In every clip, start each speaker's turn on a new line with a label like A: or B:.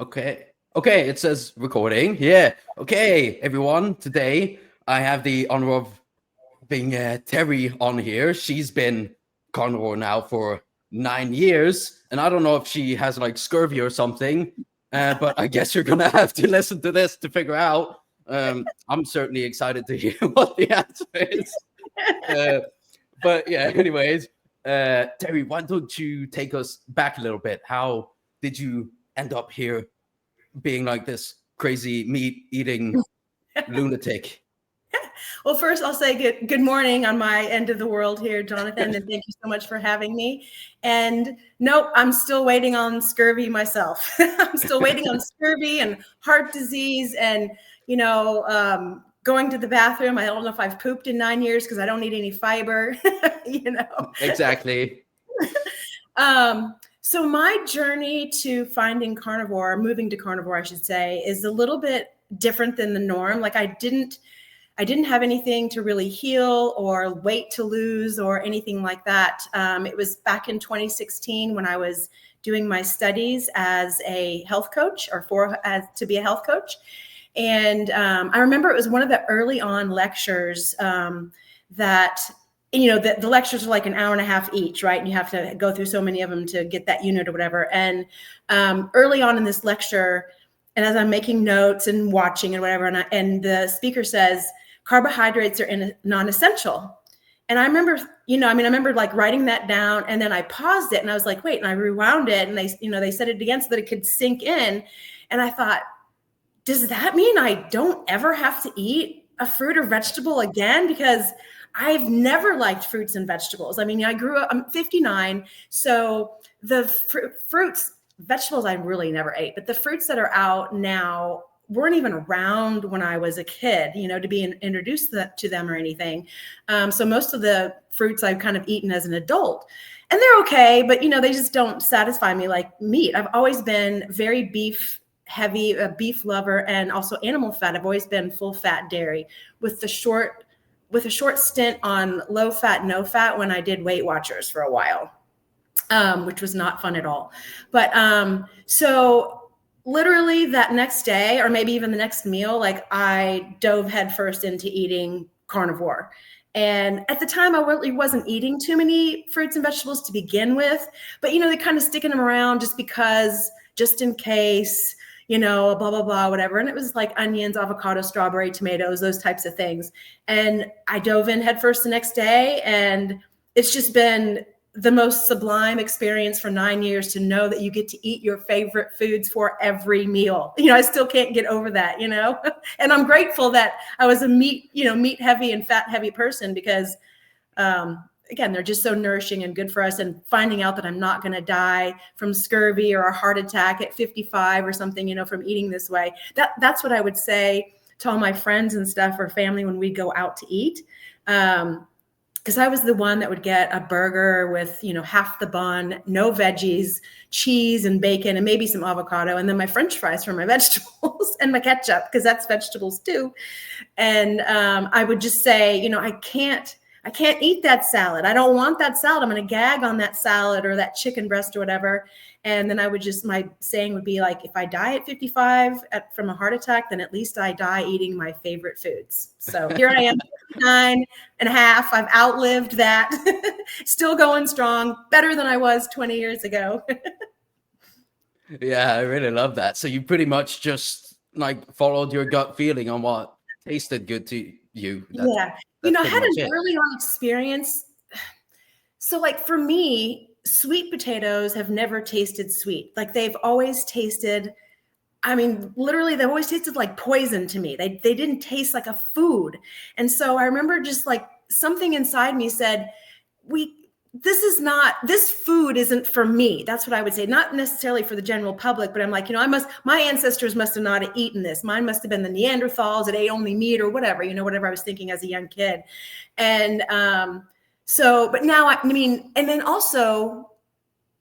A: Okay. Okay, it says recording. Yeah. Okay, everyone. Today I have the honor of being Terry on here. She's been carnivore now for 9 years, and I don't know if she has like scurvy or something. But I guess you're gonna have to listen to this to figure out. I'm certainly excited to hear what the answer is. Uh, but yeah, anyways, Terry, why don't you take us back a little bit? How did you end up here being like this crazy meat eating lunatic?
B: Well, first I'll say good morning on my end of the world here, Jonathan, and thank you so much for having me. And nope, I'm still waiting on scurvy myself. I'm still waiting on scurvy and heart disease and, going to the bathroom. I don't know if I've pooped in 9 years because I don't need any fiber,
A: Exactly.
B: So my journey to finding carnivore, moving to carnivore, I should say, is a little bit different than the norm. Like I didn't have anything to really heal or weight to lose or anything like that. It was back in 2016 when I was doing my studies as a health coach to be a health coach. And I remember it was one of the early on lectures that, the lectures are like an hour and a half each, right? And you have to go through so many of them to get that unit or whatever. And early on in this lecture, and as I'm making notes and watching and whatever, and the speaker says, carbohydrates are non-essential. And I remember, I remember like writing that down, and then I paused it and I was like, wait, and I rewound it, and they said it again so that it could sink in. And I thought, does that mean I don't ever have to eat a fruit or vegetable again? Because I've never liked fruits and vegetables. I mean, I grew up, I'm 59. So the fruits, vegetables, I really never ate, but the fruits that are out now weren't even around when I was a kid, to be introduced to them or anything. So most of the fruits I've kind of eaten as an adult, and they're okay, but they just don't satisfy me like meat. I've always been very beef heavy, a beef lover, and also animal fat. I've always been full fat dairy with a short stint on low fat, no fat when I did Weight Watchers for a while, which was not fun at all. But so literally that next day, or maybe even the next meal, like I dove headfirst into eating carnivore. And at the time, I really wasn't eating too many fruits and vegetables to begin with, but they kind of sticking them around just in case, blah, blah, blah, whatever. And it was like onions, avocado, strawberry, tomatoes, those types of things. And I dove in headfirst the next day, and it's just been the most sublime experience for 9 years to know that you get to eat your favorite foods for every meal. I still can't get over that, and I'm grateful that I was a meat heavy and fat heavy person because, again, they're just so nourishing and good for us. And finding out that I'm not going to die from scurvy or a heart attack at 55 or something, from eating this way. That's what I would say to all my friends and stuff or family when we go out to eat. Because I was the one that would get a burger with, half the bun, no veggies, cheese and bacon, and maybe some avocado, and then my French fries for my vegetables and my ketchup, because that's vegetables too. And I would just say, I can't eat that salad. I don't want that salad. I'm going to gag on that salad or that chicken breast or whatever. And then my saying would be like, if I die at 55 from a heart attack, then at least I die eating my favorite foods. So here I am, 9 and a half. I've outlived that. Still going strong, better than I was 20 years ago.
A: Yeah, I really love that. So you pretty much just like followed your gut feeling on what tasted good to you.
B: Yeah. I had an early on experience. So like for me, sweet potatoes have never tasted sweet. Like they've always tasted, literally they've always tasted like poison to me. They didn't taste like a food. And so I remember just like something inside me said, this food isn't for me. That's what I would say. Not necessarily for the general public, but I'm like, my ancestors must have not eaten this. Mine must have been the Neanderthals that ate only meat or whatever, whatever I was thinking as a young kid. And, but now, and then also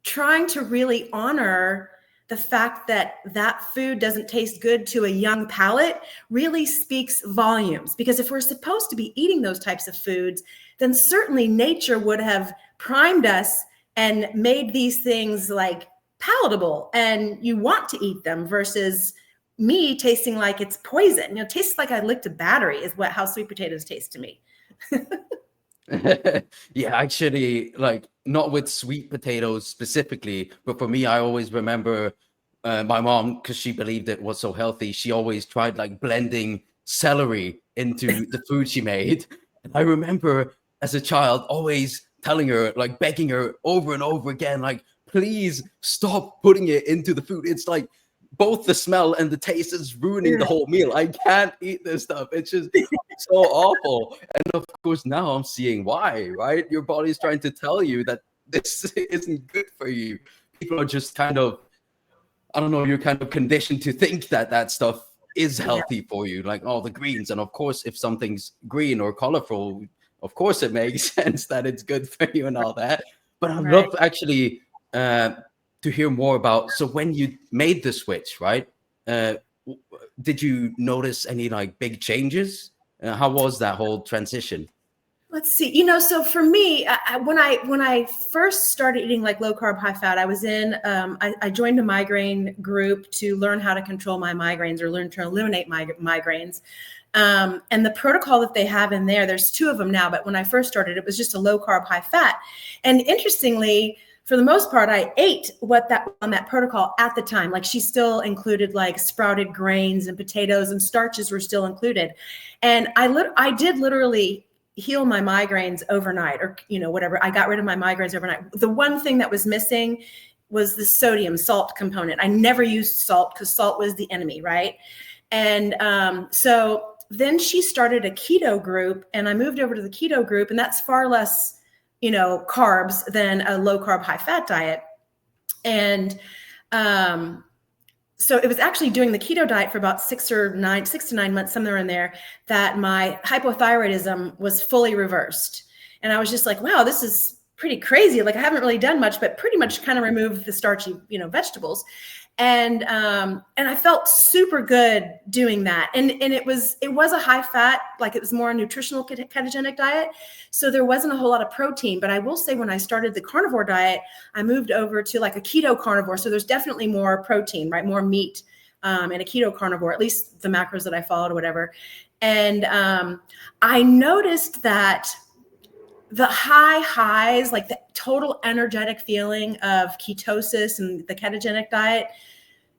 B: trying to really honor the fact that that food doesn't taste good to a young palate really speaks volumes. Because if we're supposed to be eating those types of foods, then certainly nature would have primed us and made these things like palatable and you want to eat them versus me tasting like it's poison. You know, it tastes like I licked a battery is how sweet potatoes taste to me.
A: Yeah, actually, like not with sweet potatoes specifically, but for me, I always remember my mom, because she believed it was so healthy. She always tried like blending celery into the food she made. And I remember as a child always telling her, like begging her over and over again, like, please stop putting it into the food. It's like both the smell and the taste is ruining the whole meal. I can't eat this stuff. It's just so awful. And of course, now I'm seeing why, right? Your body's trying to tell you that this isn't good for you. People are just kind of, I don't know, you're kind of conditioned to think that that stuff is healthy for you, like all the greens. And of course, if something's green or colorful, of course, it makes sense that it's good for you and all that. But I'd love actually to hear more about, so when you made the switch, right? Did you notice any like big changes? How was that whole transition?
B: Let's see. You know, so for me, when I first started eating like low carb, high fat, I was in. I joined a migraine group to learn how to control my migraines or learn to eliminate my migraines. And the protocol that they have in there, there's 2 of them now, but when I first started, it was just a low carb, high fat. And interestingly, for the most part, I ate on that protocol at the time. Like she still included like sprouted grains and potatoes and starches were still included. And I did literally heal my migraines overnight, or, you know, whatever. I got rid of my migraines overnight. The one thing that was missing was the salt component. I never used salt because salt was the enemy, right? And so then she started a keto group and I moved over to the keto group, and that's far less, you know, carbs than a low carb, high fat diet. And so it was actually doing the keto diet for about 6 to 9 months, somewhere in there, that my hypothyroidism was fully reversed. And I was just like, wow, this is pretty crazy. Like I haven't really done much, but pretty much kind of removed the starchy, you know, vegetables. And I felt super good doing that. And it was a high fat, like it was more a nutritional ketogenic diet. So there wasn't a whole lot of protein, but I will say when I started the carnivore diet, I moved over to like a keto carnivore. So there's definitely more protein, right? More meat in a keto carnivore, at least the macros that I followed or whatever. And I noticed that the highs, like the total energetic feeling of ketosis and the ketogenic diet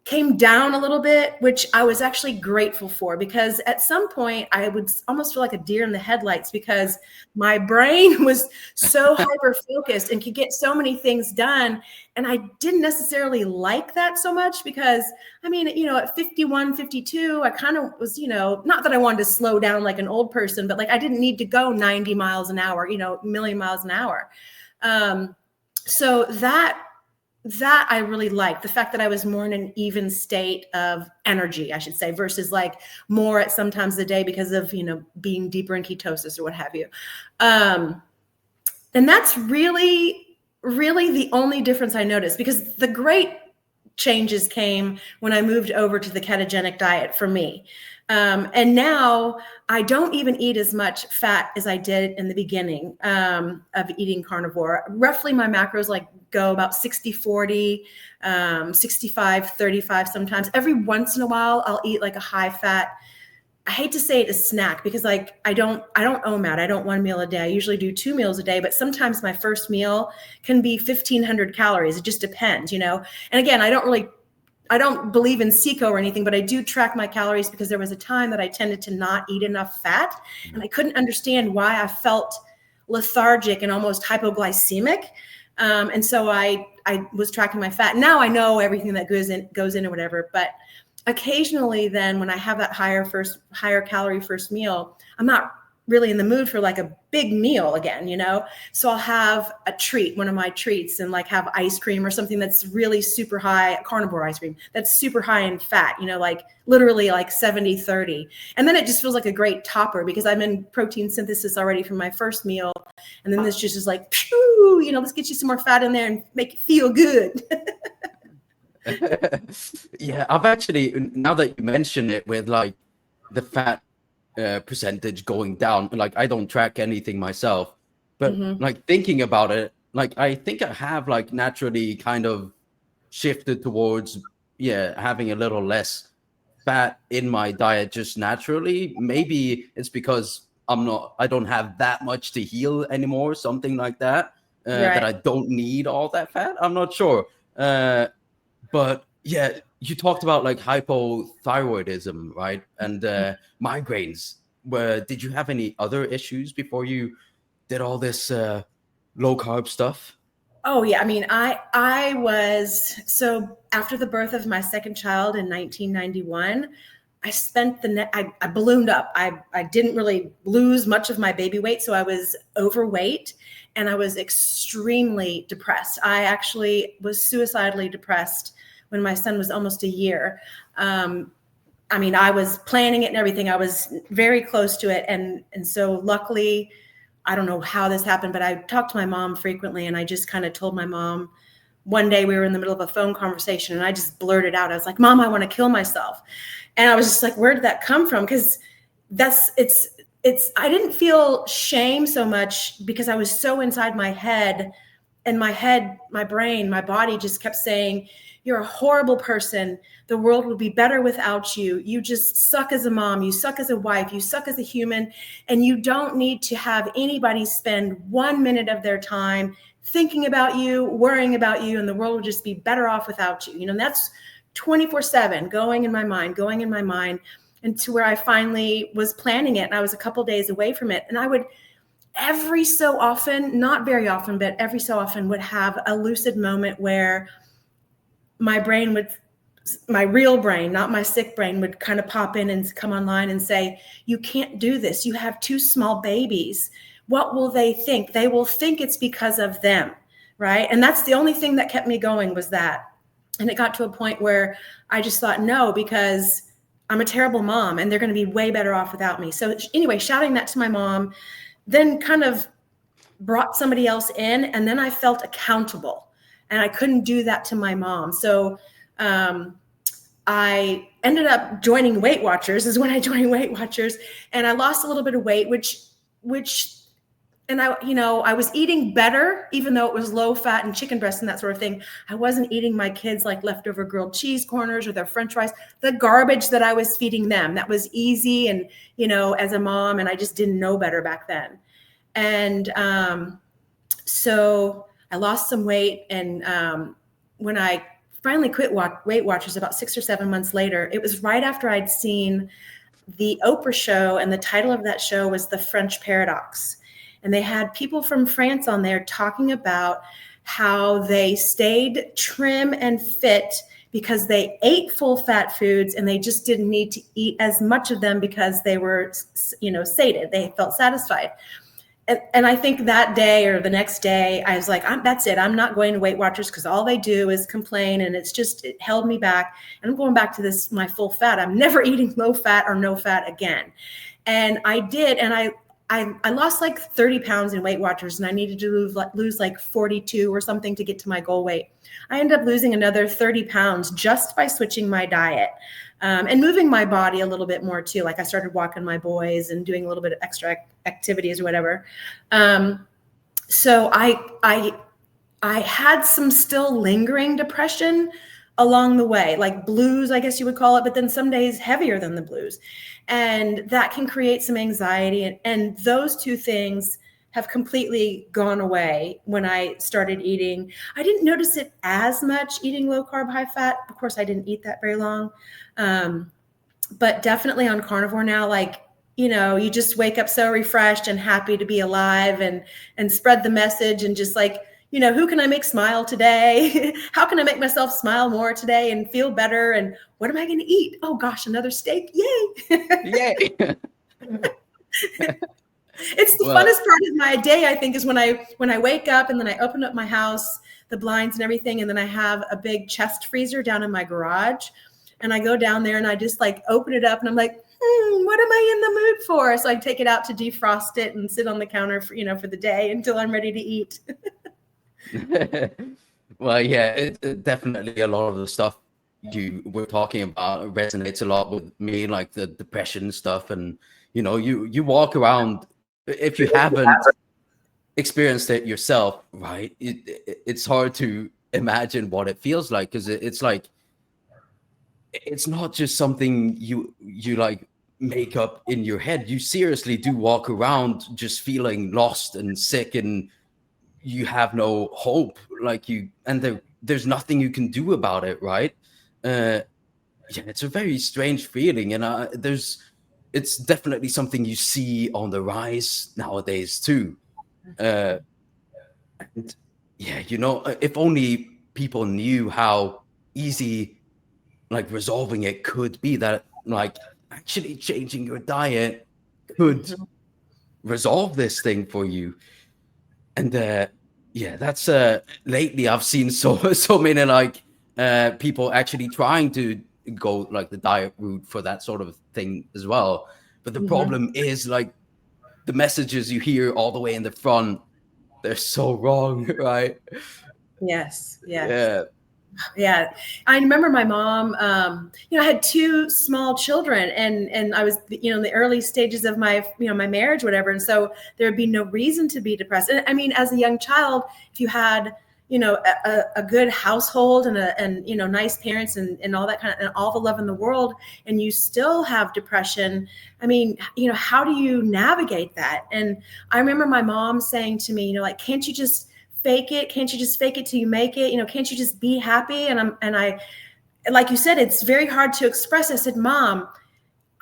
B: came down a little bit, which I was actually grateful for, because at some point I would almost feel like a deer in the headlights because my brain was so hyper focused and could get so many things done. And I didn't necessarily like that so much because, I mean, you know, at 51, 52, I kind of was, you know, not that I wanted to slow down like an old person, but like I didn't need to go 90 miles an hour, you know, a million miles an hour. So that I really liked, the fact that I was more in an even state of energy, I should say, versus like more at sometimes the day because of, you know, being deeper in ketosis or what have you. And that's really, really the only difference I noticed, because the great changes came when I moved over to the ketogenic diet for me. And now I don't even eat as much fat as I did in the beginning of eating carnivore. Roughly my macros like go about 60-40, 65-35 sometimes. Every once in a while, I'll eat like a high fat. I hate to say it a snack because like I don't OMAD. I don't 1 meal a day. I usually do 2 meals a day, but sometimes my first meal can be 1,500 calories. It just depends, you know? And again, I don't believe in SECO or anything, but I do track my calories because there was a time that I tended to not eat enough fat and I couldn't understand why I felt lethargic and almost hypoglycemic. And so I was tracking my fat. Now I know everything that goes in or whatever, but occasionally then when I have that higher calorie first meal, I'm not really in the mood for like a big meal again, you know? So I'll have a treat, one of my treats, and like have ice cream or something that's really super high, carnivore ice cream, that's super high in fat, you know, like literally like 70-30. And then it just feels like a great topper because I'm in protein synthesis already from my first meal. And then this just is like, phew, you know, let's get you some more fat in there and make it feel good.
A: Yeah, I've actually, now that you mention it with like the fat percentage going down, like I don't track anything myself, but like thinking about it, like I think I have like naturally kind of shifted towards having a little less fat in my diet just naturally. Maybe it's because I don't have that much to heal anymore, something like that. That
B: Right.
A: I don't need all that fat. I'm not sure. But yeah, you talked about like hypothyroidism, right? And migraines. Did you have any other issues before you did all this low carb stuff?
B: Oh yeah, I mean, I was so after the birth of my second child in 1991, I spent I ballooned up. I didn't really lose much of my baby weight, so I was overweight and I was extremely depressed. I actually was suicidally depressed when my son was almost a year. I mean, I was planning it and everything. I was very close to it, and so luckily, I don't know how this happened, but I talked to my mom frequently, and I just kind of told my mom. One day we were in the middle of a phone conversation, and I just blurted out, I was like, "Mom, I want to kill myself," and I was just like, "Where did that come from?" Because it's. I didn't feel shame so much because I was so inside my head, and my brain, my body just kept saying, "You're a horrible person. The world would be better without you. You just suck as a mom. You suck as a wife. You suck as a human. And you don't need to have anybody spend 1 minute of their time thinking about you, worrying about you, and the world would just be better off without you." And that's 24/7 going in my mind, and to where I finally was planning it. And I was a couple days away from it. And I would every so often, not very often, but every so often would have a lucid moment where my real brain, not my sick brain, would kind of pop in and come online and say, "You can't do this. You have two small babies. What will they think? They will think it's because of them." Right. And that's the only thing that kept me going, was that. And it got to a point where I just thought, no, because I'm a terrible mom and they're going to be way better off without me. So anyway, shouting that to my mom, then kind of brought somebody else in, and then I felt accountable, and I couldn't do that to my mom. So I ended up joining Weight Watchers, is when I joined Weight Watchers, and I lost a little bit of weight, and I was eating better, even though it was low fat and chicken breast and that sort of thing. I wasn't eating my kids like leftover grilled cheese corners or their French fries, the garbage that I was feeding them. That was easy. And, as a mom, and I just didn't know better back then. And so I lost some weight. And when I finally quit Weight Watchers about 6 or 7 months later, it was right after I'd seen the Oprah show, and the title of that show was The French Paradox. And they had people from France on there talking about how they stayed trim and fit because they ate full fat foods, and they just didn't need to eat as much of them because they were, sated. They felt satisfied. And I think that day or the next day, I was like, that's it. I'm not going to Weight Watchers because all they do is complain, and it held me back. And I'm going back to this, my full fat. I'm never eating low fat or no fat again. And I did. And I lost like 30 pounds in Weight Watchers, and I needed to lose like 42 or something to get to my goal weight. I ended up losing another 30 pounds just by switching my diet. And moving my body a little bit more too. Like I started walking my boys and doing a little bit of extra activities or whatever. So I had some still lingering depression along the way, like blues, I guess you would call it, but then some days heavier than the blues. And that can create some anxiety. And those two things have completely gone away when I started eating. I didn't notice it as much eating low carb, high fat. Of course, I didn't eat that very long. But definitely on carnivore now, like, you just wake up so refreshed and happy to be alive and spread the message, and just like, who can I make smile today? How can I make myself smile more today and feel better? And what am I going to eat? Oh gosh, another steak. Yay.
A: Yay.
B: It's the funnest part of my day, I think, is when I wake up and then I open up my house, the blinds and everything. And then I have a big chest freezer down in my garage, and I go down there and I just like open it up, and I'm like, what am I in the mood for? So I take it out to defrost it and sit on the counter for the day until I'm ready to eat.
A: Well, yeah, definitely a lot of the stuff you were talking about resonates a lot with me, like the depression stuff. And you walk around, if you haven't experienced it yourself, right, it's hard to imagine what it feels like, because it's like, it's not just something you like make up in your head. You seriously do walk around just feeling lost and sick, and you have no hope, like there's nothing you can do about it, right? Yeah, it's a very strange feeling, and it's definitely something you see on the rise nowadays too. uh and yeah, if only people knew how easy like resolving it could be, that like actually changing your diet could
B: Mhm.
A: resolve this thing for you. And yeah, that's lately I've seen so many like people actually trying to go like the diet route for that sort of thing as well. But the
B: Mhm.
A: problem is like the messages you hear all the way in the front, they're so wrong. Right?
B: Yes, yes.
A: Yeah.
B: Yeah, I remember my mom. I had two small children, and I was, in the early stages of my, my marriage, whatever. And so there would be no reason to be depressed. And I mean, as a young child, if you had, a good household and nice parents and all that kind of, and all the love in the world, and you still have depression. I mean, how do you navigate that? And I remember my mom saying to me, like, can't you just fake it? Can't you just fake it till you make it? Can't you just be happy? And I, like you said, it's very hard to express. I said, Mom,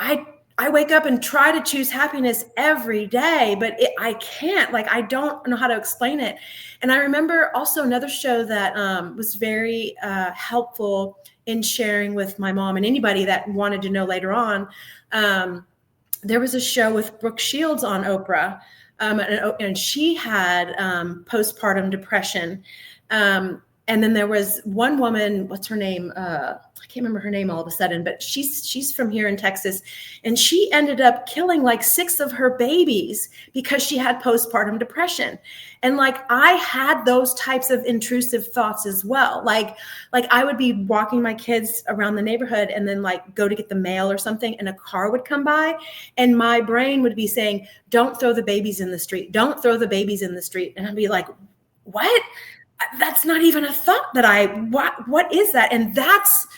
B: I wake up and try to choose happiness every day, but I can't. Like, I don't know how to explain it. And I remember also another show that was very helpful in sharing with my mom and anybody that wanted to know later on. There was a show with Brooke Shields on Oprah, and she had postpartum depression. And then there was one woman, what's her name? I can't remember her name all of a sudden, but she's from here in Texas, and she ended up killing like 6 of her babies because she had postpartum depression. And like, I had those types of intrusive thoughts as well. Like I would be walking my kids around the neighborhood and then like go to get the mail or something, and a car would come by, and my brain would be saying, don't throw the babies in the street. Don't throw the babies in the street. And I'd be like, what? That's not even a thought what is that? And that's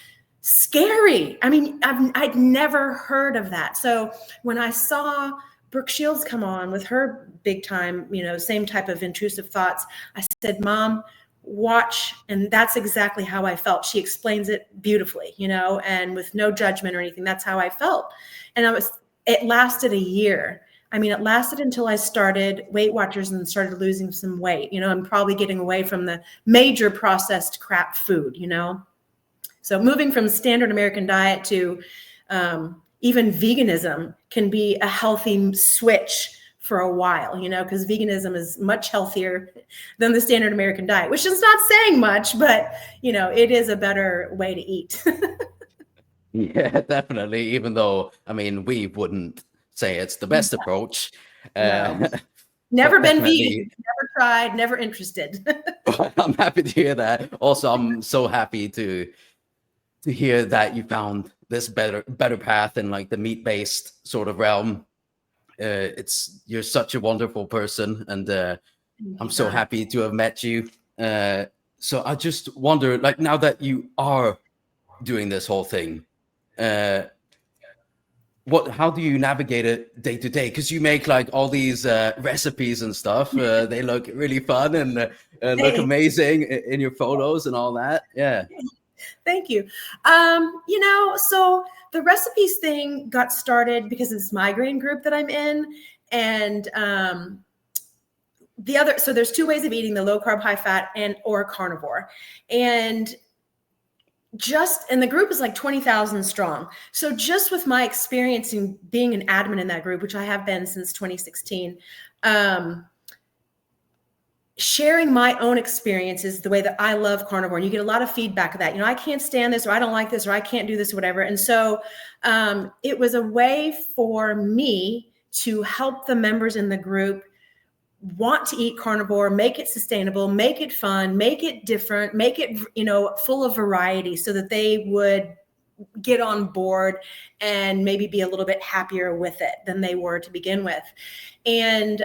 B: scary. I mean, I'd never heard of that. So when I saw Brooke Shields come on with her big time, same type of intrusive thoughts, I said, Mom, watch. And that's exactly how I felt. She explains it beautifully, and with no judgment or anything. That's how I felt. And it lasted a year. I mean, it lasted until I started Weight Watchers and started losing some weight. I'm probably getting away from the major processed crap food, So moving from standard American diet to even veganism can be a healthy switch for a while, because veganism is much healthier than the standard American diet, which is not saying much, but, it is a better way to eat.
A: Yeah, definitely. Even though, I mean, we wouldn't say it's the best approach.
B: No,
A: Uh,
B: never
A: but
B: been
A: definitely,
B: vegan, never tried, never interested.
A: I'm happy to hear that. Also, I'm so happy to hear that you found this better path in like the meat-based sort of realm. You're such a wonderful person, and I'm so happy to have met you. So I just wonder, like, now that you are doing this whole thing, uh, how do you navigate it day to day? Because you make like all these recipes and stuff. They look really fun and look
B: Hey,
A: amazing in your photos and all that. Yeah.
B: thank you. So the recipes thing got started because of this migraine group that I'm in. And so there's 2 ways of eating: the low carb, high fat, or carnivore. And the group is like 20,000 strong. So just with my experience in being an admin in that group, which I have been since 2016, sharing my own experiences the way that I love carnivore, and you get a lot of feedback of that. I can't stand this, or I don't like this, or I can't do this, or whatever. And so it was a way for me to help the members in the group want to eat carnivore, make it sustainable, make it fun, make it different, make it, full of variety, so that they would get on board and maybe be a little bit happier with it than they were to begin with. And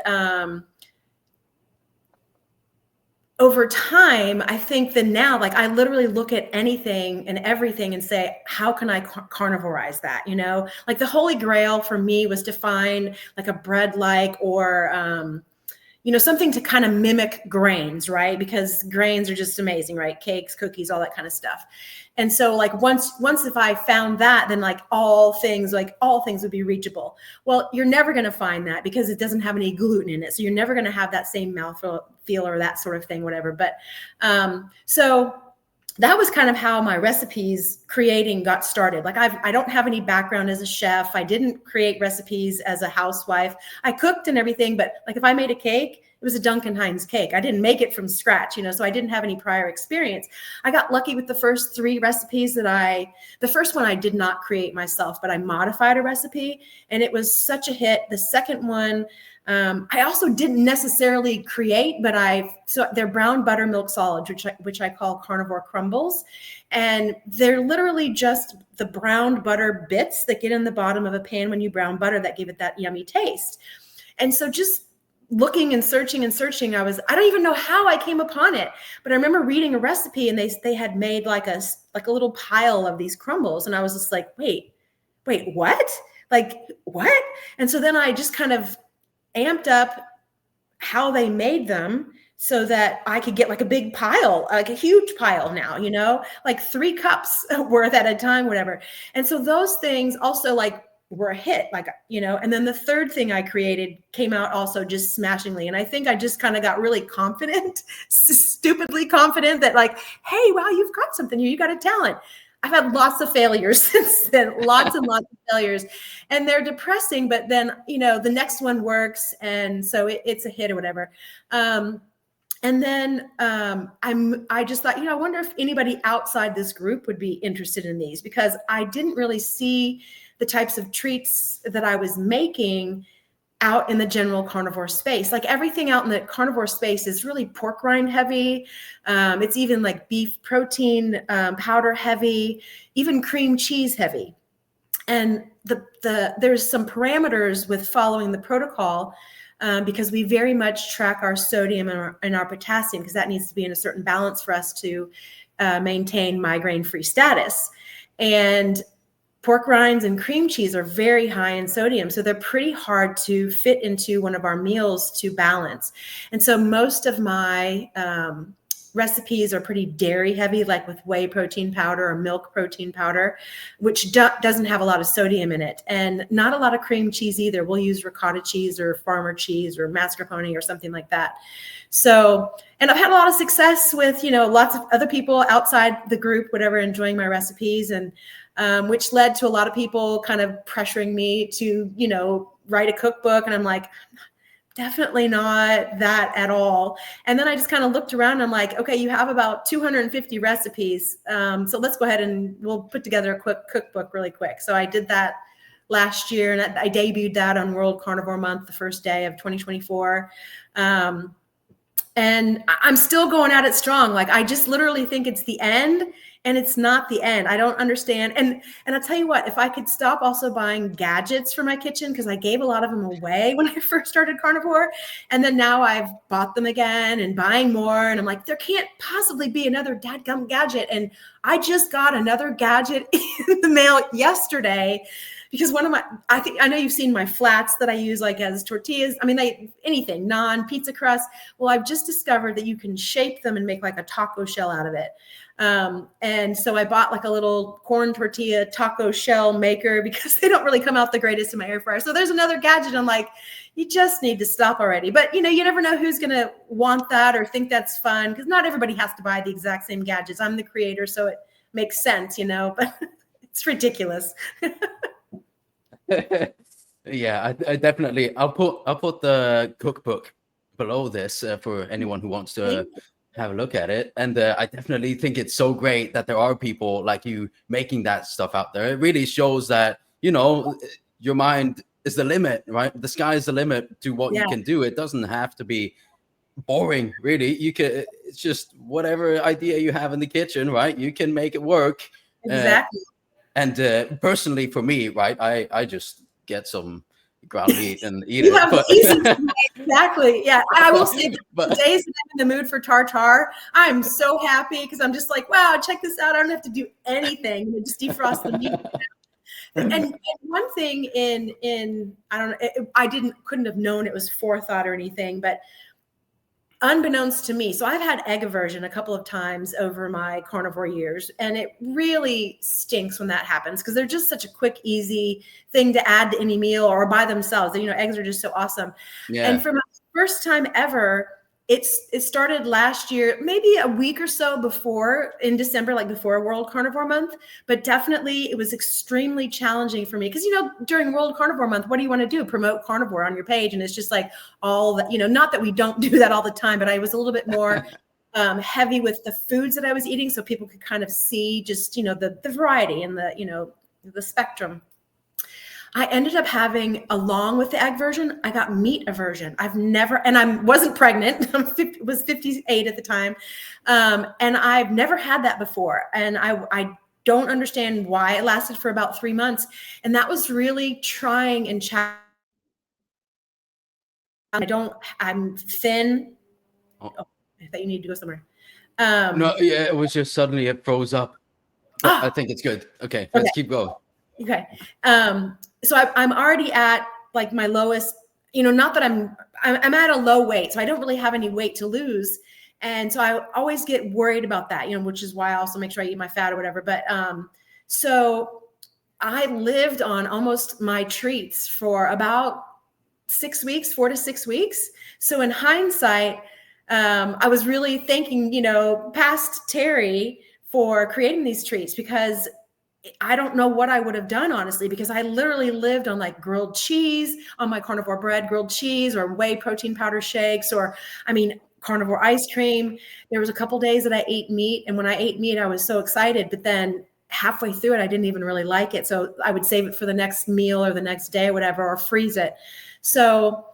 B: over time, I think that now, like I literally look at anything and everything and say, how can I carnivorize that? You know, like the holy grail for me was to find like a bread like, or, you know, something to kind of mimic grains, right? Because grains are just amazing, right? Cakes, cookies, all that kind of stuff. And so like once if I found that, then like all things would be reachable. Well, you're never going to find that because it doesn't have any gluten in it. So you're never going to have that same mouthfeel or that sort of thing, whatever. But so that was kind of how my recipes creating got started. Like I don't have any background as a chef. I didn't create recipes as a housewife. I cooked and everything, but like if I made a cake, it was a Duncan Hines cake. I didn't make it from scratch, you know, so I didn't have any prior experience. I got lucky with the first 3 recipes the first one I did not create myself, but I modified a recipe and it was such a hit. The second one, I also didn't necessarily create, but so they're brown buttermilk solids, which I call carnivore crumbles. And they're literally just the browned butter bits that get in the bottom of a pan when you brown butter that give it that yummy taste. And so just looking and searching, I don't even know how I came upon it, but I remember reading a recipe and they had made like a little pile of these crumbles. And I was just like, wait, what? Like what? And so then I just kind of amped up how they made them so that I could get like a big pile, like a huge pile now, you know, like 3 cups worth at a time, whatever. And so those things also like were a hit, like, you know, and then the third thing I created came out also just smashingly. And I think I just kind of got really confident, stupidly confident that like, hey, wow, you've got something here. You got a talent. I've had lots of failures since then, lots and lots of failures, and they're depressing, but then, you know, the next one works. And so it's a hit or whatever. And then I just thought, you know, I wonder if anybody outside this group would be interested in these, because I didn't really see the types of treats that I was making out in the general carnivore space. Like everything out in the carnivore space is really pork rind heavy. It's even like beef protein powder heavy, even cream cheese heavy. And there's some parameters with following the protocol because we very much track our sodium and our potassium, because that needs to be in a certain balance for us to maintain migraine-free status. And pork rinds and cream cheese are very high in sodium, so they're pretty hard to fit into one of our meals to balance. And so most of my recipes are pretty dairy heavy, like with whey protein powder or milk protein powder, which doesn't have a lot of sodium in it, and not a lot of cream cheese either. We'll use ricotta cheese or farmer cheese or mascarpone or something like that. So, and I've had a lot of success with, you know, lots of other people outside the group, whatever, enjoying my recipes, and which led to a lot of people kind of pressuring me to, you know, write a cookbook. And I'm like, definitely not that at all. And then I just kind of looked around and I'm like, okay, you have about 250 recipes. So let's go ahead and we'll put together a quick cookbook really quick. So I did that last year, and I debuted that on World Carnivore Month, the first day of 2024. And I'm still going at it strong. Like, I just literally think it's the end, and it's not the end. I don't understand. And I'll tell you what, if I could stop also buying gadgets for my kitchen, because I gave a lot of them away when I first started carnivore. And then now I've bought them again and buying more. And I'm like, there can't possibly be another dadgum gadget. And I just got another gadget in the mail yesterday, because one of my, I know you've seen my flats that I use like as tortillas. I mean, anything, naan, pizza crust. Well, I've just discovered that you can shape them and make like a taco shell out of it. And so I bought like a little corn tortilla taco shell maker, because they don't really come out the greatest in my air fryer. So there's another gadget. I'm like, you just need to stop already. But, you know, you never know who's going to want that or think that's fun, because not everybody has to buy the exact same gadgets. I'm the creator, so it makes sense, you know, but it's ridiculous.
A: Yeah, I definitely. I'll put the cookbook below this for anyone who wants to have a look at it. And I definitely think it's so great that there are people like you making that stuff out there. It really shows that, you know, your mind is the limit, right? The sky is the limit to what you can do. It doesn't have to be boring, really. You can. It's just whatever idea you have in the kitchen, right? You can make it work.
B: Exactly.
A: And personally, for me, right, I just get some ground meat and eat
B: You
A: it.
B: have the
A: But
B: easiest way. Exactly. Yeah. I will say that the
A: but
B: days that I'm in the mood for tartare, I'm so happy because I'm just like, wow, check this out. I don't have to do anything. Just defrost the meat. And one thing in I don't know, I couldn't have known it was forethought or anything, but unbeknownst to me, so I've had egg aversion a couple of times over my carnivore years, and it really stinks when that happens because they're just such a quick, easy thing to add to any meal or by themselves. You know, eggs are just so awesome.
A: yeah,
B: And for my first time ever, it started last year, maybe a week or so before in December, like before World Carnivore Month. But definitely it was extremely challenging for me because, you know, during World Carnivore Month, what do you want to do? Promote carnivore on your page. And it's just like all that, you know, not that we don't do that all the time, but I was a little bit more heavy with the foods that I was eating so people could kind of see just, you know, the variety and the, you know, the spectrum. I ended up having, along with the egg version, I got meat aversion. I've never, and I wasn't pregnant. I was 58 at the time. And I've never had that before. And I don't understand why. It lasted for about 3 months. And that was really trying and challenging. I'm thin.
A: oh,
B: Oh, I thought you need to go somewhere.
A: no, yeah, it was just suddenly it froze up. But I
B: Ah,
A: think it's good. Okay,
B: okay.
A: let's keep going.
B: Okay. So I'm already at like my lowest, you know, not that I'm at a low weight, so I don't really have any weight to lose. And so I always get worried about that, you know, which is why I also make sure I eat my fat or whatever. But so I lived on almost my treats for about 6 weeks, 4 to 6 weeks. So in hindsight, I was really thanking, you know, past Terry for creating these treats because I don't know what I would have done, honestly, because I literally lived on like grilled cheese, on my carnivore bread, grilled cheese, or whey protein powder shakes, or I mean, carnivore ice cream. There was a couple days that I ate meat. And when I ate meat, I was so excited. But then halfway through it, I didn't even really like it. So I would save it for the next meal or the next day or whatever, or freeze it. So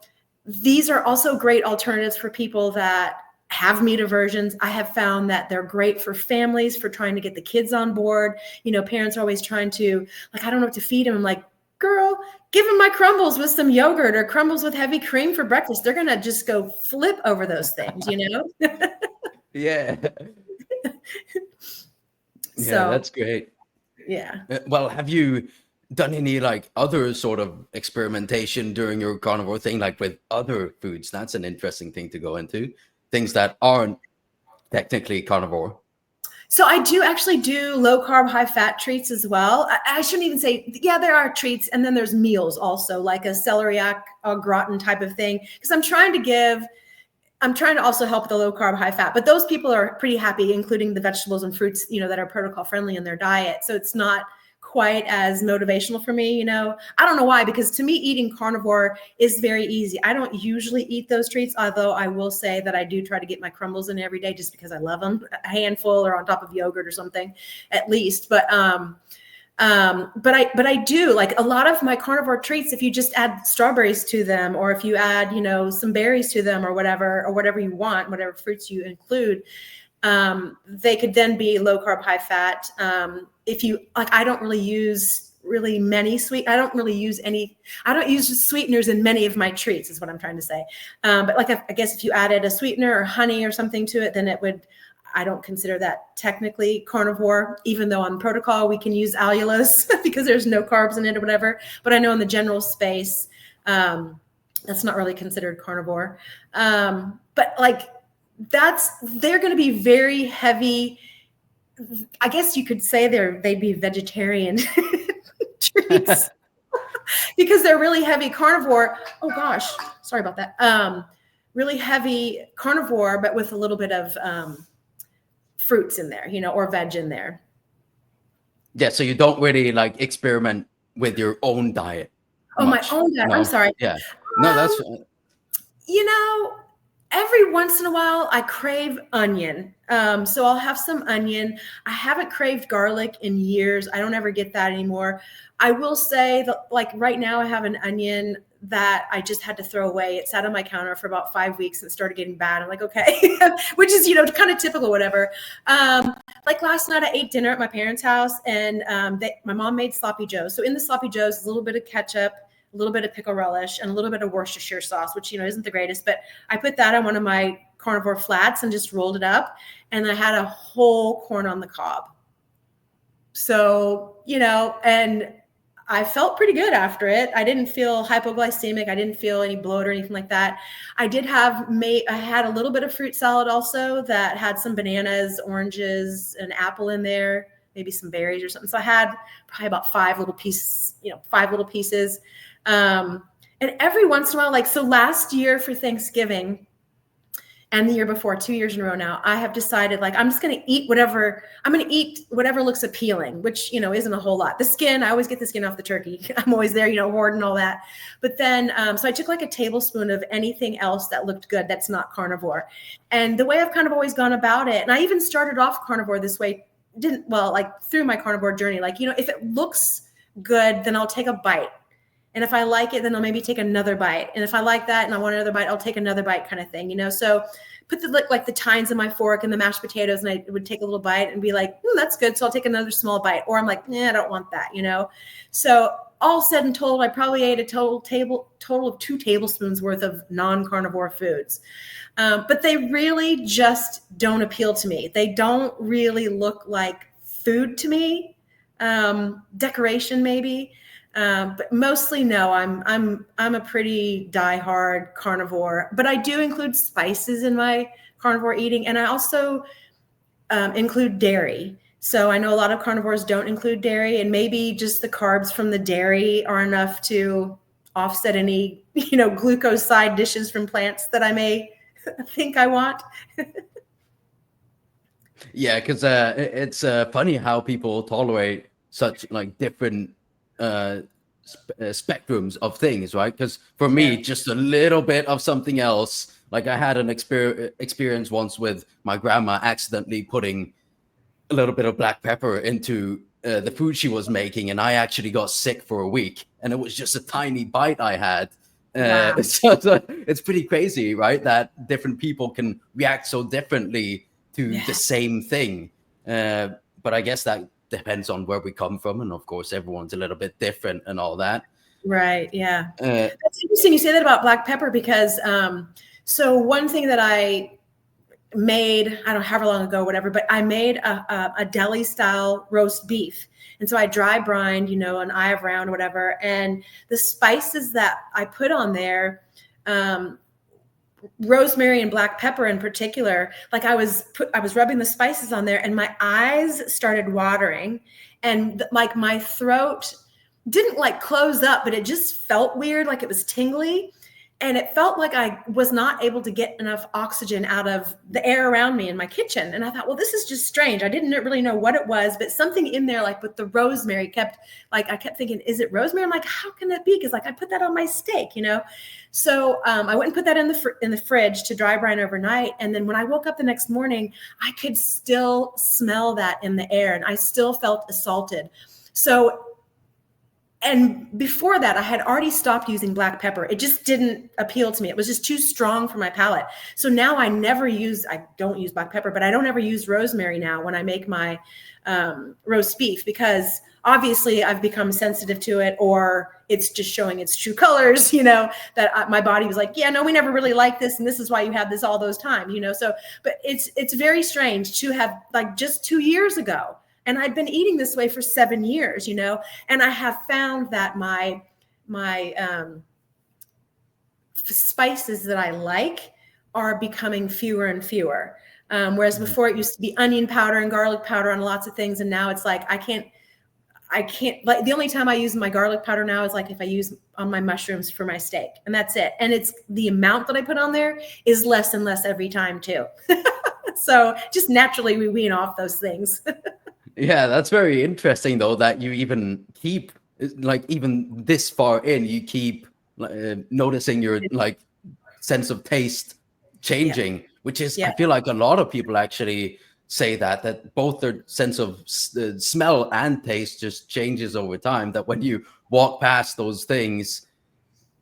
B: these are also great alternatives for people that have meat aversions. I have found that they're great for families, for trying to get the kids on board. You know, parents are always trying to, like, I don't know what to feed them. I'm like, girl, give them my crumbles with some yogurt or crumbles with heavy cream for breakfast. They're going to just go flip over those things, you know?
A: Yeah. Yeah,
B: So,
A: that's great.
B: yeah.
A: Well, have you done any like other sort of experimentation during your carnivore thing, like with other foods? That's an interesting thing to go into. Things that aren't technically carnivore.
B: So I do actually do low carb, high fat treats as well. I shouldn't even say, yeah, there are treats. And then there's meals also, like a celeriac au gratin type of thing. Because I'm trying to also help with the low carb, high fat, but those people are pretty happy, including the vegetables and fruits, you know, that are protocol friendly in their diet. So it's not quite as motivational for me, you know. I don't know why, because to me, eating carnivore is very easy. I don't usually eat those treats, although I will say that I do try to get my crumbles in every day just because I love them, a handful or on top of yogurt or something at least. But I do like a lot of my carnivore treats. If you just add strawberries to them, or if you add, you know, some berries to them or whatever you want, whatever fruits you include, they could then be low carb, high fat. If you like, I don't really use I don't use sweeteners in many of my treats is what I'm trying to say. But like, I guess if you added a sweetener or honey or something to it, then I don't consider that technically carnivore, even though on protocol we can use allulose because there's no carbs in it or whatever. But I know in the general space, that's not really considered carnivore. But like they're going to be very heavy. I guess you could say they'd be vegetarian treats because they're really heavy carnivore. Oh gosh, sorry about that. Really heavy carnivore, but with a little bit of fruits in there, you know, or veg in there.
A: Yeah, so you don't really like experiment with your own diet
B: Oh, my
A: much.
B: own diet. I'm
A: No.
B: sorry.
A: Yeah. No, that's
B: You know, every once in a while I crave onion. So I'll have some onion. I haven't craved garlic in years. I don't ever get that anymore. I will say that like right now I have an onion that I just had to throw away. It sat on my counter for about 5 weeks and started getting bad. I'm like, okay, which is, you know, kind of typical, whatever. Like last night I ate dinner at my parents' house and my mom made sloppy joes. So in the sloppy joes, a little bit of ketchup, a little bit of pickle relish, and a little bit of Worcestershire sauce, which, isn't the greatest, but I put that on one of my carnivore flats and just rolled it up. And I had a whole corn on the cob. So, and I felt pretty good after it. I didn't feel hypoglycemic. I didn't feel any bloat or anything like that. I had a little bit of fruit salad also that had some bananas, oranges, an apple in there, maybe some berries or something. So I had probably about 5 little pieces. And every once in a while, so last year for Thanksgiving and the year before, 2 years in a row now, I have decided I'm just going to eat whatever looks appealing, which, isn't a whole lot. The skin, I always get the skin off the turkey. I'm always there, hoarding all that. But then, so I took a tablespoon of anything else that looked good that's not carnivore. And the way I've kind of always gone about it, and I even started off carnivore this way, through my carnivore journey, if it looks good, then I'll take a bite. And if I like it, then I'll maybe take another bite. And if I like that and I want another bite, I'll take another bite, kind of thing, So put the tines in my fork and the mashed potatoes, and I would take a little bite and be like, that's good. So I'll take another small bite. Or I'm like, I don't want that, So all said and told, I probably ate a total of 2 tablespoons worth of non-carnivore foods. But they really just don't appeal to me. They don't really look like food to me. Decoration maybe. But mostly no, I'm a pretty diehard carnivore, but I do include spices in my carnivore eating. And I also include dairy. So I know a lot of carnivores don't include dairy, and maybe just the carbs from the dairy are enough to offset any, glucose side dishes from plants that I may think I want.
A: Yeah, because it's funny how people tolerate such different spectrums of things, right? Because for me, just a little bit of something else. I had an experience once with my grandma accidentally putting a little bit of black pepper into the food she was making, and I actually got sick for a week, and it was just a tiny bite I had.
B: Wow.
A: So it's pretty crazy, right? That different people can react so differently to the same thing. But I guess that depends on where we come from, and of course everyone's a little bit different and all that.
B: Right. Yeah. That's interesting you say that about black pepper, because so one thing that I made, I don't know however long ago, whatever, but I made a deli style roast beef. And so I dry brined, an eye of round, whatever. And the spices that I put on there, rosemary and black pepper in particular, I was rubbing the spices on there, and my eyes started watering, and my throat didn't close up, but it just felt weird, it was tingly, and it felt like I was not able to get enough oxygen out of the air around me in my kitchen. And I thought, well, this is just strange. I didn't really know what it was, but something in there, with the rosemary I kept thinking, is it rosemary? I'm like, how can that be? Because I put that on my steak, So I went and put that in the fridge to dry brine overnight. And then when I woke up the next morning, I could still smell that in the air, and I still felt assaulted. So, and before that, I had already stopped using black pepper. It just didn't appeal to me. It was just too strong for my palate. So now I don't use black pepper, but I don't ever use rosemary now when I make my roast beef, because obviously I've become sensitive to it, or it's just showing its true colors, that my body was like, yeah, no, we never really liked this, and this is why you have this all those times, So, but it's very strange to have just 2 years ago. And I'd been eating this way for 7 years, and I have found that my spices that I like are becoming fewer and fewer. Whereas before it used to be onion powder and garlic powder on lots of things. And now it's I can't, the only time I use my garlic powder now is if I use on my mushrooms for my steak, and that's it. And it's the amount that I put on there is less and less every time too. So just naturally we wean off those things.
A: Yeah, that's very interesting though, that you even keep even this far in, you keep noticing your sense of taste changing, which is I feel like a lot of people actually say that both their sense of smell and taste just changes over time, that when you walk past those things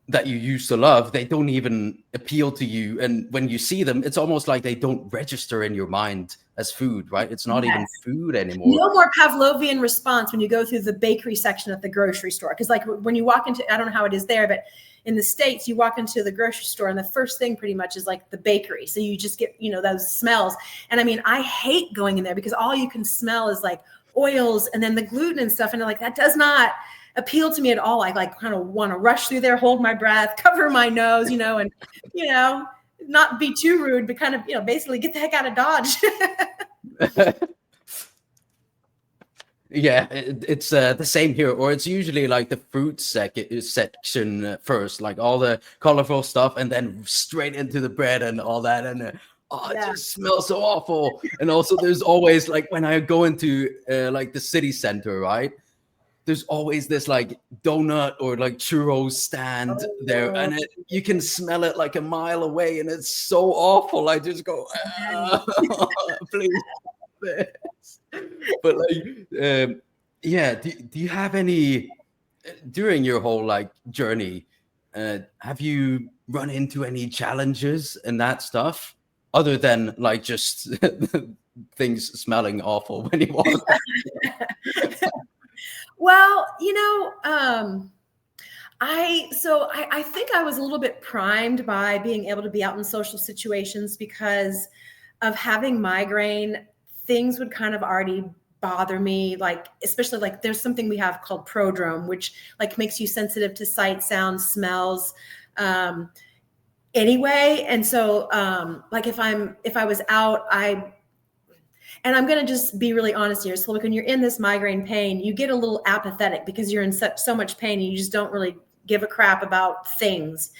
A: that you used to love, they don't even appeal to you, and when you see them, it's almost like they don't register in your mind as food, right? It's not even
B: Yes.
A: food anymore.
B: No more Pavlovian response when you go through the bakery section at the grocery store. Because like when you walk into, I don't know how it is there, but in the States, you walk into the grocery store and the first thing pretty much is like the bakery. So you just get, those smells. And I mean, I hate going in there because all you can smell is like oils and then the gluten and stuff. And like, that does not appeal to me at all. I like kind of want to rush through there, hold my breath, cover my nose, and, not be too rude, but kind of, basically get the heck out of Dodge.
A: Yeah, it's the same here, or it's usually like the fruit section first, like all the colorful stuff, and then straight into the bread and all that, and it just smells so awful. And also, there's always like when I go into like the city center, right? There's always this like donut or like churros stand there, and you can smell it like a mile away, and it's so awful. I just go, please. But like yeah, do you have any during your whole like journey, have you run into any challenges and that stuff other than like just things smelling awful when you walk?
B: Well, I think I was a little bit primed by being able to be out in social situations because of having migraine. Things would kind of already bother me, like especially like there's something we have called prodrome, which like makes you sensitive to sight, sound, smells, anyway. And so like if I was out, and I'm going to just be really honest here. So like when you're in this migraine pain, you get a little apathetic because you're in so much pain and you just don't really give a crap about things.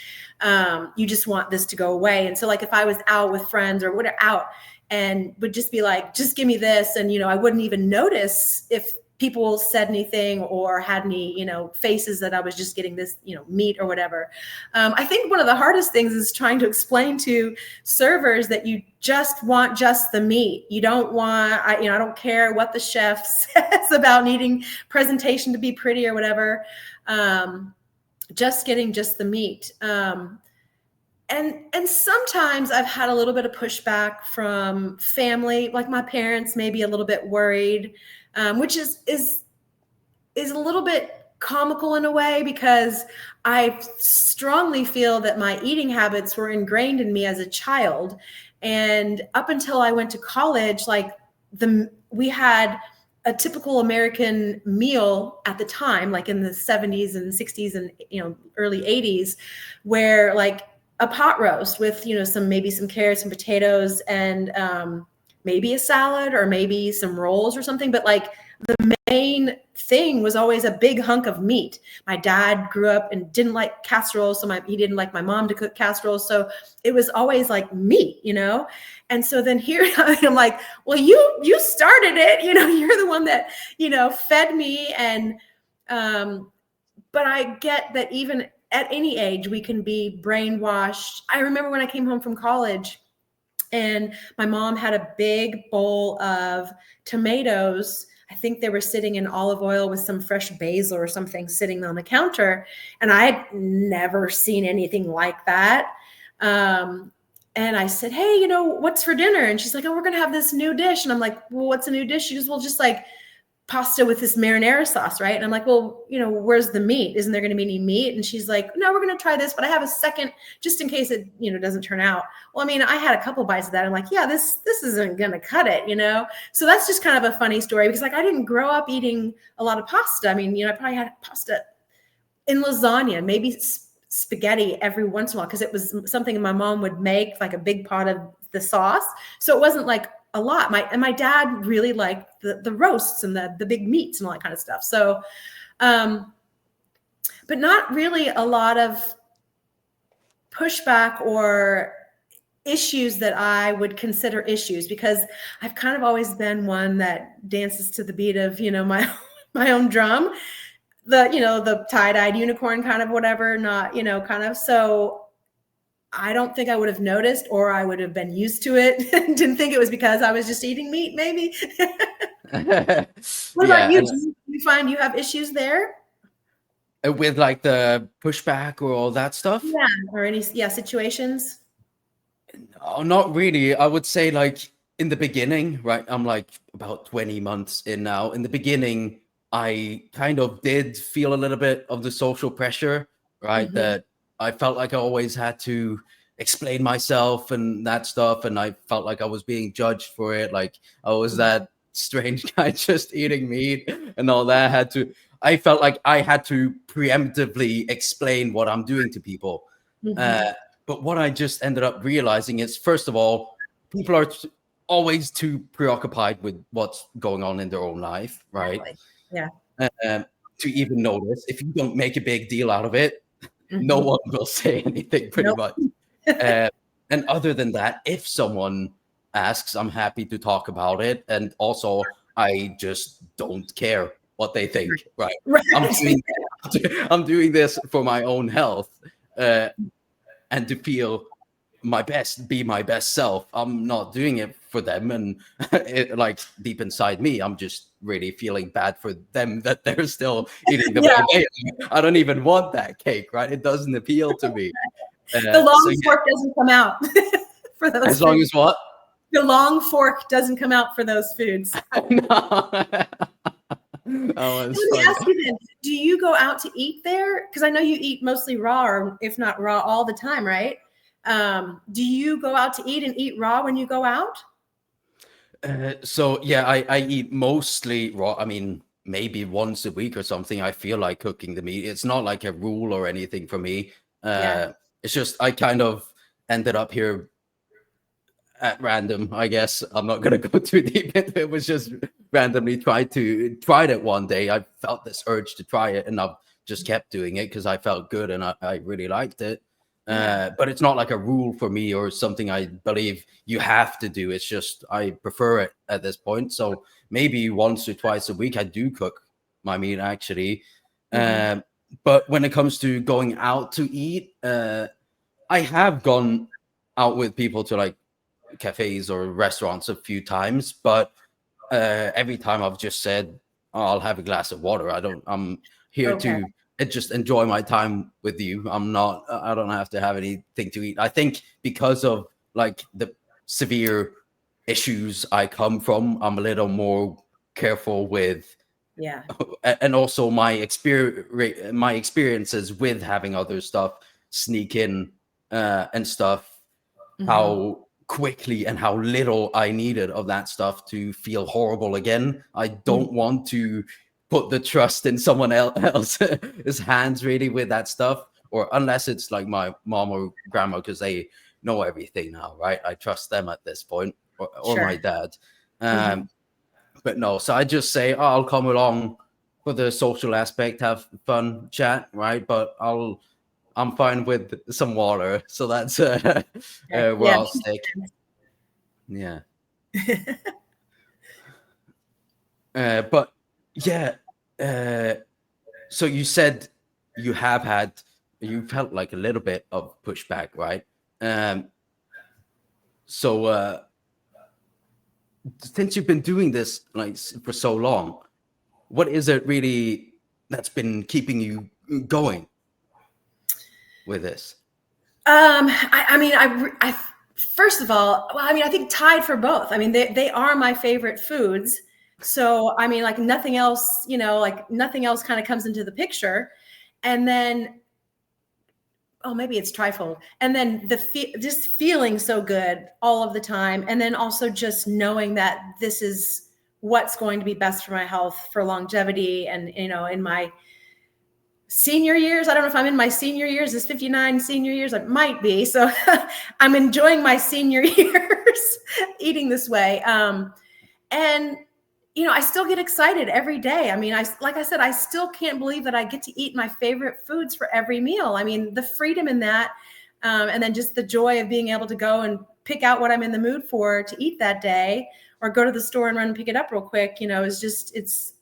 B: You just want this to go away. And so like if I was out with friends or whatever out and would just be like, just give me this. And, I wouldn't even notice if people said anything or had any, faces that I was just getting this, meat or whatever. I think one of the hardest things is trying to explain to servers that you just want just the meat. You don't want, I don't care what the chef says about needing presentation to be pretty or whatever. Just getting just the meat. And sometimes I've had a little bit of pushback from family, like my parents may be a little bit worried, which is a little bit comical in a way because I strongly feel that my eating habits were ingrained in me as a child. And up until I went to college, like we had a typical American meal at the time, like in the 70s and 60s and early 80s, where like a pot roast with maybe some carrots and potatoes and maybe a salad or maybe some rolls or something, but like the main thing was always a big hunk of meat. My dad grew up and didn't like casserole, so he didn't like my mom to cook casserole, so it was always like meat, And so then here I'm like, well, you started it, you're the one that fed me, and but I get that even at any age we can be brainwashed. I remember when I came home from college and my mom had a big bowl of tomatoes. I think they were sitting in olive oil with some fresh basil or something sitting on the counter. And I had never seen anything like that. And I said, hey, what's for dinner? And she's like, oh, we're going to have this new dish. And I'm like, well, what's a new dish? She goes, well, just like pasta with this marinara sauce, right? And I'm like, well, where's the meat? Isn't there going to be any meat? And she's like, no, we're going to try this, but I have a second just in case it, doesn't turn out. Well, I mean, I had a couple bites of that. I'm like, yeah, this isn't going to cut it, So that's just kind of a funny story because like I didn't grow up eating a lot of pasta. I mean, I probably had pasta in lasagna, maybe spaghetti every once in a while because it was something my mom would make, like a big pot of the sauce. So it wasn't like a lot. My dad really liked the roasts and the big meats and all that kind of stuff. So, but not really a lot of pushback or issues that I would consider issues because I've kind of always been one that dances to the beat of, my own drum, the tie-dyed unicorn kind of whatever, not, kind of. So I don't think I would have noticed or I would have been used to it. Didn't think it was because I was just eating meat, maybe. What about you? Do you find you have issues there?
A: With like the pushback or all that stuff?
B: Yeah, or any situations?
A: No, not really. I would say like in the beginning, right? I'm like about 20 months in now. In the beginning, I kind of did feel a little bit of the social pressure, right?
B: Hmm.
A: That I felt like I always had to explain myself and that stuff. And I felt like I was being judged for it. Like I was
B: Hmm.
A: that strange guy just eating meat and all that. I felt like I had to preemptively explain what I'm doing to people. Uh,
B: Hmm.
A: but what I just ended up realizing is, first of all, people are always too preoccupied with what's going on in their own life, right?
B: Exactly. Yeah.
A: Um, to even notice. If you don't make a big deal out of it, no
B: Hmm.
A: one will say anything, pretty
B: Nope.
A: much. Uh, and other than that, if someone asks, I'm happy to talk about it. And also, I just don't care what they think, right? I'm
B: Right.
A: doing, I'm doing this for my own health, uh, and to feel my best, be my best self. I'm not doing it for them, and like deep inside me, I'm just really feeling bad for them that they're still eating the way
B: Yeah.
A: they are. I don't even want that cake, right? It doesn't appeal to me.
B: The
A: So
B: long
A: yeah,
B: fork doesn't come out for those
A: as long
B: foods.
A: as what?
B: The long fork doesn't come out for those foods.
A: No. Oh,
B: Let
A: it's
B: me
A: funny.
B: ask you then, do you go out to eat there? Because I know you eat mostly raw, or if not raw, all the time, right? Do you go out to eat and eat raw when you go out?
A: So yeah, I eat mostly raw. I mean, maybe once a week or something. I feel like cooking the meat. It's not like a rule or anything for me.
B: Yeah.
A: It's just I kind of ended up here at random. I guess I'm not gonna go too deep into it. It was just randomly tried it one day. I felt this urge to try it, and I've just kept doing it because I felt good and I really liked it.
B: Yeah.
A: But it's not like a rule for me or something I believe you have to do. It's just I prefer it at this point. So maybe once or twice a week I do cook my meat actually.
B: Hmm.
A: Um, but when it comes to going out to eat, I have gone out with people to like cafes or restaurants a few times, but every time I've just said, oh, I'll have a glass of water. I'm here
B: Okay.
A: to just enjoy my time with you. I don't have to have anything to eat. I think because of like the severe issues I come from, I'm a little more careful with,
B: Yeah.
A: and also my experiences with having other stuff sneak in, and stuff,
B: Hmm.
A: how quickly and how little I needed of that stuff to feel horrible again. I don't want to put the trust in someone else's hands really with that stuff, or unless it's like my mom or grandma, because they know everything now, right? I trust them at this point, or my
B: Sure.
A: dad.
B: Hmm.
A: Um, but no, so I just say, oh, I'll come along for the social aspect, have fun, chat, right? But I'm fine with some water, so that's
B: Okay.
A: where
B: Yeah.
A: I'll stick. Yeah. But yeah, uh, so you said you have had, you felt like a little bit of pushback, right? Um, so since you've been doing this like for so long, what is it really that's been keeping you going with this?
B: I mean, first of all, well, I mean, I think tied for both. I mean, they are my favorite foods. So, I mean, like nothing else, like nothing else kind of comes into the picture. And then, oh, maybe it's trifold. And then just feeling so good all of the time. And then also just knowing that this is what's going to be best for my health for longevity. And, in my senior years, I don't know if I'm in my senior years, is 59 senior years? I might be. So I'm enjoying my senior years eating this way. And I still get excited every day. I mean, like I said, I still can't believe that I get to eat my favorite foods for every meal. I mean, the freedom in that, and then just the joy of being able to go and pick out what I'm in the mood for to eat that day, or go to the store and run and pick it up real quick. Is just it's.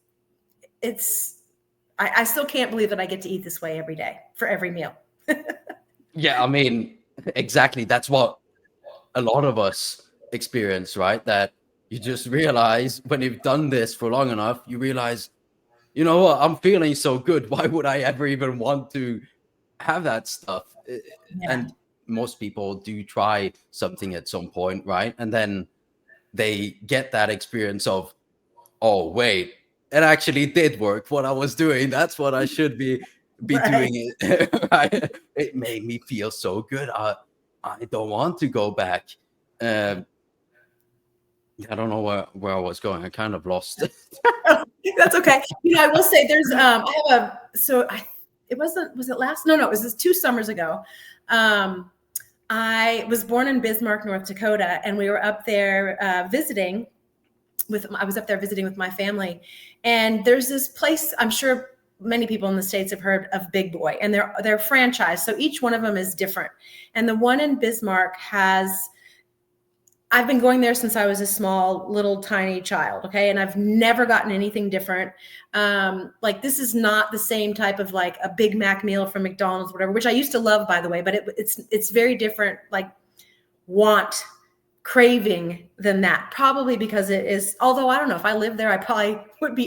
B: I still can't believe that I get to eat this way every day for every meal.
A: Yeah, I mean, exactly. That's what a lot of us experience, right? That you just realize when you've done this for long enough, you realize, you know what, I'm feeling so good. Why would I ever even want to have that stuff?
B: Yeah.
A: And most people do try something at some point, right? And then they get that experience of, oh wait, it actually did work. What I was doing, that's what I should be
B: Right.
A: doing it. Right? It made me feel so good. I don't want to go back. Um, I don't know where I was going. I kind of lost.
B: That's okay. You know, I will say there's I have it was it last no, it was this 2 summers ago. I was born in Bismarck, North Dakota, and we were up there visiting I was up there visiting with my family. And there's this place, I'm sure many people in the States have heard of Big Boy, and they're franchised. So each one of them is different. And the one in Bismarck I've been going there since I was a small, little, tiny child. Okay. And I've never gotten anything different. Like, this is not the same type of like a Big Mac meal from McDonald's, whatever, which I used to love, by the way, but it's very different, like craving than that, probably because it is, although I don't know, if I lived there, I probably would have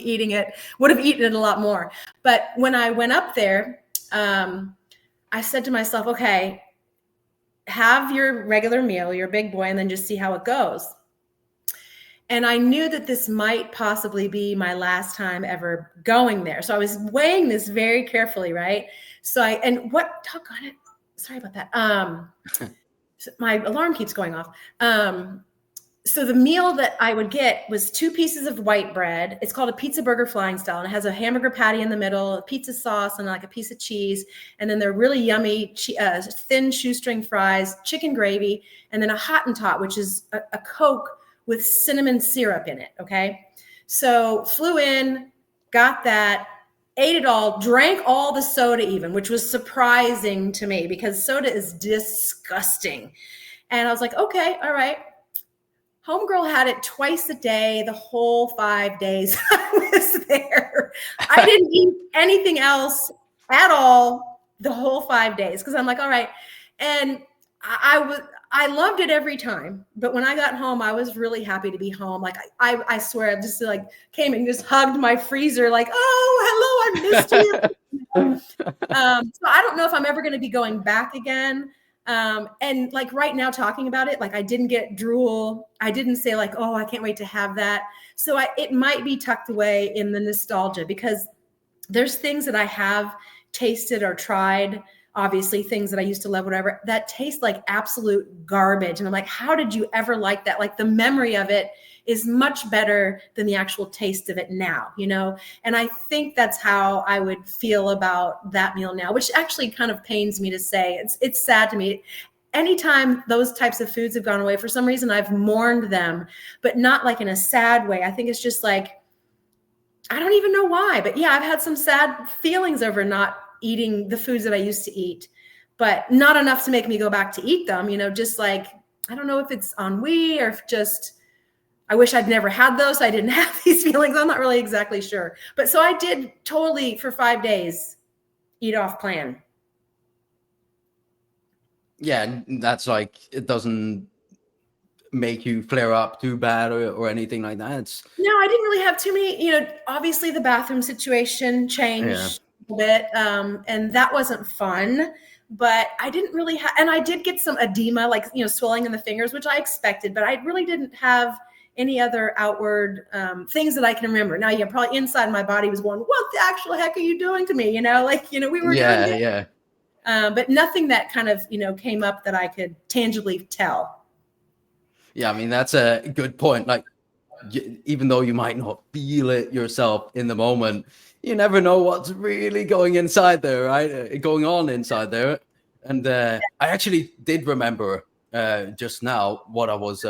B: eaten it a lot more. But when I went up there, I said to myself, okay, have your regular meal, your Big Boy, and then just see how it goes. And I knew that this might possibly be my last time ever going there. So I was weighing this very carefully, right? Sorry about that. My alarm keeps going off. So the meal that I would get was 2 pieces of white bread. It's called a pizza burger flying style, and it has a hamburger patty in the middle, pizza sauce, and like a piece of cheese. And then they're really yummy, thin shoestring fries, chicken gravy, and then a Hottentot, which is a Coke with cinnamon syrup in it. Okay. So flew in, got that, ate it all, drank all the soda even, which was surprising to me because soda is disgusting. And I was like, okay, all right. Homegirl had it twice a day, the whole 5 days I was there. I didn't eat anything else at all the whole 5 days because I'm like, all right. And I loved it every time. But when I got home, I was really happy to be home. Like, I swear, I just like came and just hugged my freezer like, oh, hello, I missed you. So I don't know if I'm ever going to be going back again. And like right now talking about it, like I didn't get drool. I didn't say like, oh, I can't wait to have that. So it might be tucked away in the nostalgia because there's things that I have tasted or tried, obviously things that I used to love, whatever, that taste like absolute garbage. And I'm like, how did you ever like that? Like the memory of it is much better than the actual taste of it now, you know? And I think that's how I would feel about that meal now, which actually kind of pains me to say. It's sad to me. Anytime those types of foods have gone away, for some reason, I've mourned them, but not like in a sad way. I think it's just like, I don't even know why, but yeah, I've had some sad feelings over not eating the foods that I used to eat, but not enough to make me go back to eat them, you know, just like, I don't know if it's ennui or if just, I wish I'd never had those. So I didn't have these feelings. I'm not really exactly sure. But so I did totally for 5 days eat off plan.
A: Yeah, and that's like, it doesn't make you flare up too bad or anything like that.
B: No, I didn't really have too many, you know, obviously the bathroom situation changed a bit. And that wasn't fun, but I didn't really have, and I did get some edema, like, you know, swelling in the fingers, which I expected, but I really didn't have any other outward things that I can remember. Now, yeah, probably inside my body was going, what the actual heck are you doing to me? You know, like, you know, we were doing it.
A: Yeah.
B: But nothing that kind of, you know, came up that I could tangibly tell.
A: Yeah, I mean, that's a good point. Like, even though you might not feel it yourself in the moment, you never know what's really going inside there, right? Going on inside there. And I actually did remember just now what I was...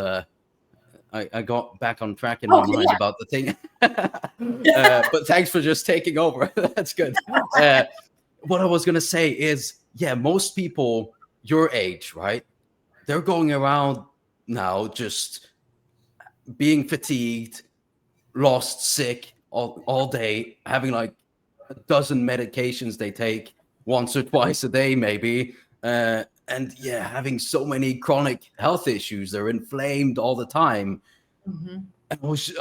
A: I got back on track in my mind about the thing. But thanks for just taking over. That's good. What I was going to say is, yeah, most people your age, right? They're going around now just being fatigued, lost, sick all day, having like a dozen medications they take once or twice a day, maybe. And yeah, having so many chronic health issues. They're inflamed all the time.
B: Mm-hmm.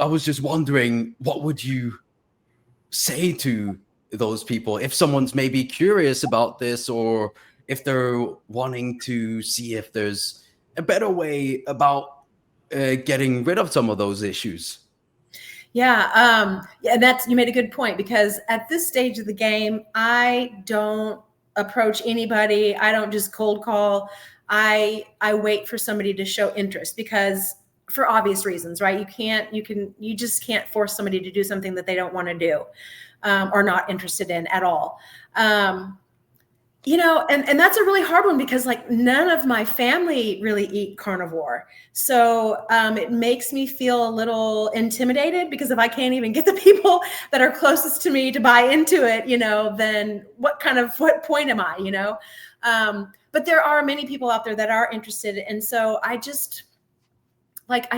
A: I was just wondering, what would you say to those people if someone's maybe curious about this, or if they're wanting to see if there's a better way about getting rid of some of those issues?
B: Yeah, yeah, you made a good point, because at this stage of the game, I don't approach anybody. I don't just cold call. I wait for somebody to show interest, because for obvious reasons, right? You just can't force somebody to do something that they don't want to do, or not interested in at all. And that's a really hard one, because like none of my family really eat carnivore. So it makes me feel a little intimidated, because if I can't even get the people that are closest to me to buy into it, then what point am I? But there are many people out there that are interested. And so I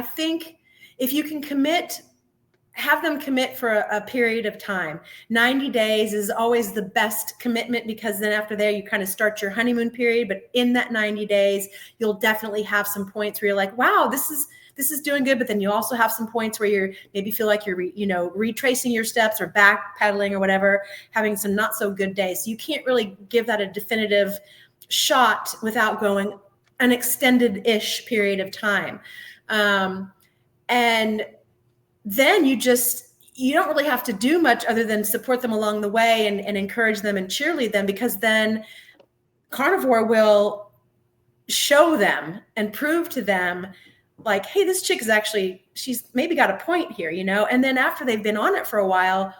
B: think if you can have them commit for a period of time. 90 days is always the best commitment, because then after there, you kind of start your honeymoon period. But in that 90 days, you'll definitely have some points where you're like, wow, this is doing good. But then you also have some points where you're maybe feel like you're, retracing your steps or backpedaling or whatever, having some not so good days. So you can't really give that a definitive shot without going an extended-ish period of time. And then you don't really have to do much other than support them along the way and encourage them and cheerlead them, because then Carnivore will show them and prove to them like, hey, this chick she's maybe got a point here, and then after they've been on it for a while,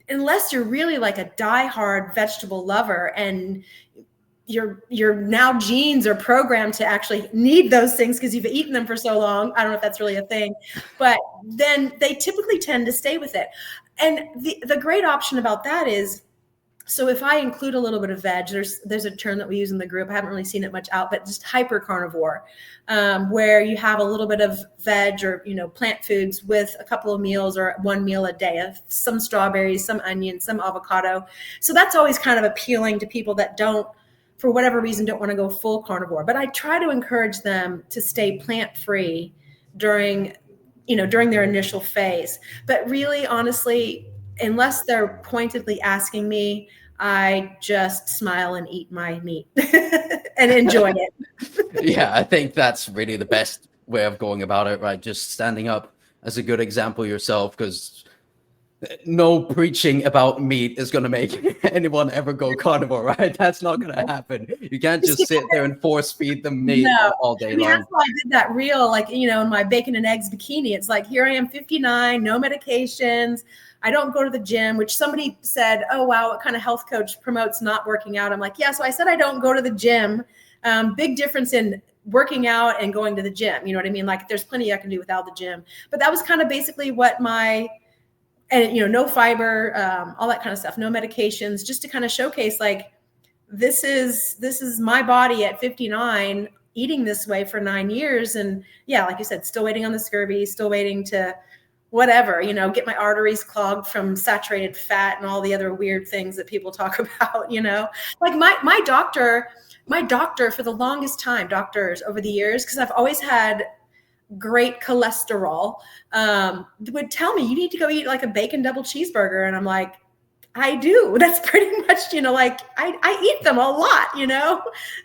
B: unless you're really like a diehard vegetable lover and your now genes are programmed to actually need those things because you've eaten them for so long. I don't know if that's really a thing, but then they typically tend to stay with it. And the great option about that is, so if I include a little bit of veg, there's a term that we use in the group. I haven't really seen it much out, but just hyper carnivore, where you have a little bit of veg or, plant foods with a couple of meals or one meal a day of some strawberries, some onions, some avocado. So that's always kind of appealing to people that for whatever reason, don't want to go full carnivore. But I try to encourage them to stay plant-free during their initial phase. But really, honestly, unless they're pointedly asking me, I just smile and eat my meat and enjoy it.
A: Yeah, I think that's really the best way of going about it, right? Just standing up as a good example yourself, because no preaching about meat is going to make anyone ever go carnivore, right? That's not going to happen. You can't just sit there and force feed them meat all day long.
B: That's why I did that reel, in my bacon and eggs bikini. It's like, here I am, 59, no medications. I don't go to the gym, which somebody said, oh, wow, what kind of health coach promotes not working out? I'm like, yeah, so I said I don't go to the gym. Big difference in working out and going to the gym. You know what I mean? Like, there's plenty I can do without the gym. But that was kind of basically what and no fiber, all that kind of stuff, no medications, just to kind of showcase like, this is my body at 59 eating this way for 9 years. And yeah, like you said, still waiting on the scurvy, still waiting to whatever, get my arteries clogged from saturated fat and all the other weird things that people talk about, like my doctor for the longest time, doctors over the years, because I've always had great cholesterol, would tell me, you need to go eat like a bacon double cheeseburger. And I'm like, I do. That's pretty much, like I eat them a lot,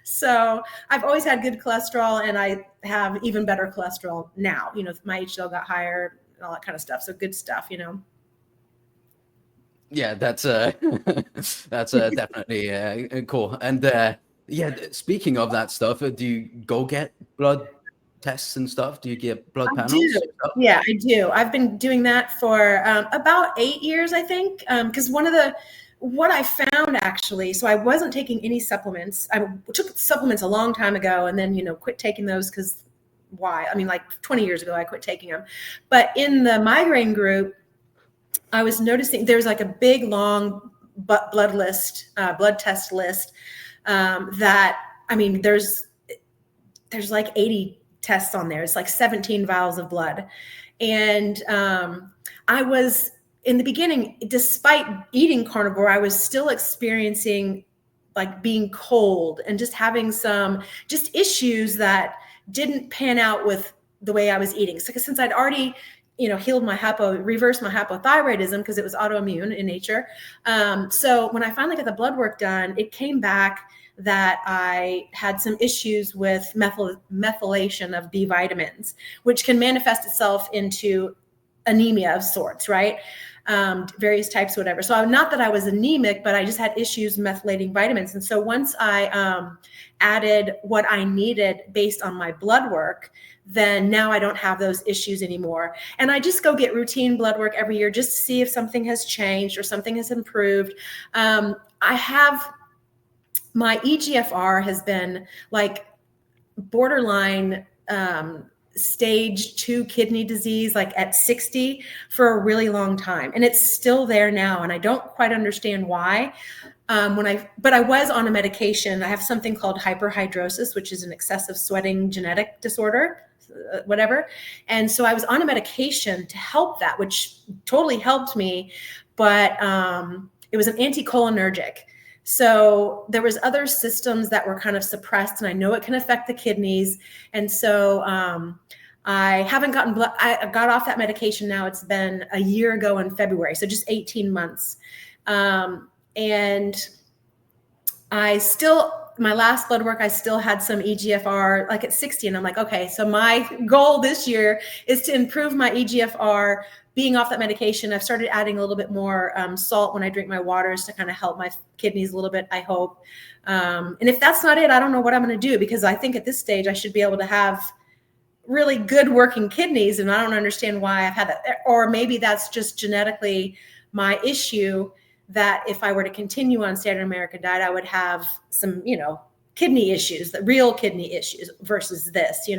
B: So I've always had good cholesterol, and I have even better cholesterol now. My HDL got higher and all that kind of stuff. So good stuff,
A: Yeah, that's definitely cool. And yeah, speaking of that stuff, do you go get blood tests and stuff? Do you get blood panels?
B: Yeah, I do. I've been doing that for about 8 years, I think. Because what I found actually, so I wasn't taking any supplements. I took supplements a long time ago, and then quit taking those because why? I mean, like 20 years ago, I quit taking them. But in the migraine group, I was noticing there's like a big long blood test list that, I mean, there's like 80 tests on there. It's like 17 vials of blood. And I was, in the beginning, despite eating carnivore, I was still experiencing like being cold and just having some issues that didn't pan out with the way I was eating. So since I'd already healed reversed my hypothyroidism because it was autoimmune in nature. So when I finally got the blood work done, it came back that I had some issues with methylation of B vitamins, which can manifest itself into anemia of sorts, right? Various types, whatever. So not that I was anemic, but I just had issues methylating vitamins. And so once I added what I needed based on my blood work, then now I don't have those issues anymore. And I just go get routine blood work every year just to see if something has changed or something has improved. I have my EGFR has been like borderline stage 2 kidney disease, like at 60 for a really long time. And it's still there now. And I don't quite understand why. But I was on a medication. I have something called hyperhidrosis, which is an excessive sweating genetic disorder, whatever. And so I was on a medication to help that, which totally helped me. But it was an anticholinergic. So there was other systems that were kind of suppressed, and I know it can affect the kidneys. And so I haven't gotten blood. I got off that medication now. It's been a year ago in February, so just 18 months. And I still, my last blood work, I still had some EGFR like at 60. And I'm like, okay, so my goal this year is to improve my EGFR. Being off that medication, I've started adding a little bit more salt when I drink my waters to kind of help my kidneys a little bit, I hope. And if that's not it, I don't know what I'm going to do, because I think at this stage I should be able to have really good working kidneys, and I don't understand why I've had that. Or maybe that's just genetically my issue, that if I were to continue on standard American diet, I would have some, kidney issues, the real kidney issues versus this,